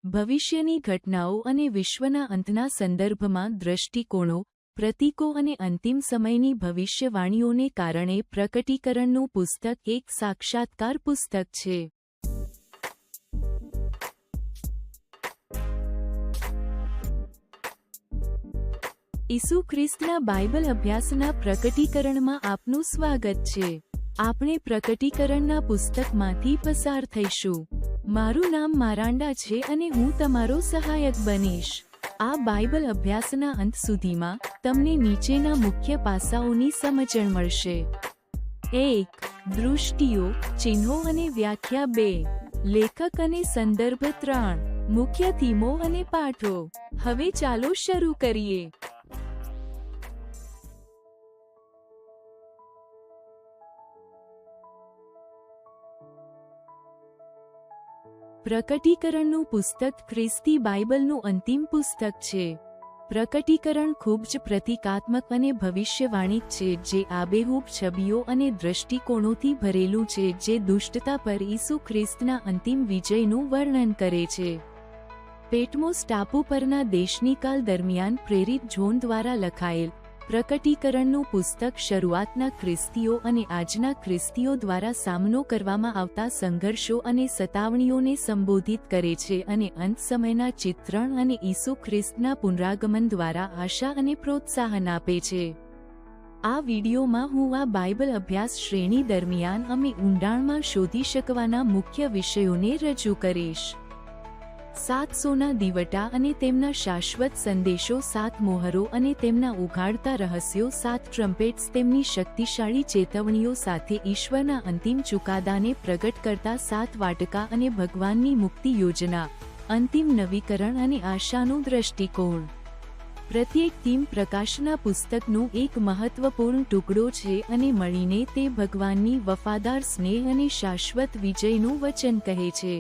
ભવિષ્યની ઘટનાઓ અને વિશ્વના અંતના સંદર્ભમાં દૃષ્ટિકોણો, પ્રતીકો અને અંતિમ સમયની ભવિષ્યવાણીઓને કારણે પ્રકટીકરણનું પુસ્તક એક સાક્ષાત્કાર પુસ્તક છે. ઈસુ ખ્રિસ્તના બાઇબલ અભ્યાસના પ્રકટીકરણમાં આપનું સ્વાગત છે. આપણે પ્રકટીકરણના પુસ્તકમાંથી પસાર થઈશું. મારું નામ મારાન્ડા છે અને હું તમારો સહાયક બનીશ. આ બાઇબલ અભ્યાસના અંત સુધીમાં તમને નીચેના મુખ્ય પાસાઓની સમજણ મળશે. 1. દૃષ્ટિઓ, ચિહ્નો અને વ્યાખ્યા. 2. લેખક અને સંદર્ભ. 3. મુખ્ય થીમો અને પાઠો. હવે ચાલો શરૂ કરીએ. પ્રકટીકરણનું પુસ્તક ખ્રિસ્તી બાઇબલનું અંતિમ પુસ્તક છે. પ્રકટીકરણ ખૂબ જ પ્રતીકાત્મક અને ભવિષ્યવાણી છે, જે આબેહૂબ છબીઓ અને દૃષ્ટિકોણોથી ભરેલું છે જે દુષ્ટતા પર ઈસુ ખ્રિસ્તના અંતિમ વિજયનું વર્ણન કરે છે. પેટમોસ ટાપુ પરના દેશનીકાલ દરમિયાન પ્રેરિત જોન દ્વારા લખાયેલ પ્રકટીકરણનું પુસ્તક શરૂઆતના ખ્રિસ્તીઓ અને આજના ખ્રિસ્તીઓ દ્વારા સામનો કરવામાં આવતા સંઘર્ષો અને સતાવણીઓને સંબોધિત કરે છે અને અંત સમયના ચિત્રણ અને ઈસુ ખ્રિસ્તના પુનરાગમન દ્વારા આશા અને પ્રોત્સાહન આપે છે. આ વિડીયોમાં હું આ બાઇબલ અભ્યાસ શ્રેણી દરમિયાન અમે ઊંડાણમાં શોધી શકવાના મુખ્ય વિષયોને રજૂ કરીશ. 7 સોના દીવટા અને તેમના શાશ્વત સંદેશો. 7 મોહરો અને તેમના ઉઘાડતા રહસ્યો. 7 ટ્રમ્પેટ્સ તેમની શક્તિશાળી ચેતવણીઓ સાથે ઈશ્વરના અંતિમ ચુકાદાને પ્રગટ કરતા 7 વાટકા અને ભગવાનની મુક્તિ યોજના, અંતિમ નવીકરણ અને આશાનું દૃષ્ટિકોણ. પ્રત્યેક થીમ પ્રકાશના પુસ્તકનું એક મહત્વપૂર્ણ ટુકડો છે અને મળીને તે ભગવાનની વફાદાર સ્નેહ અને શાશ્વત વિજયનું વચન કહે છે.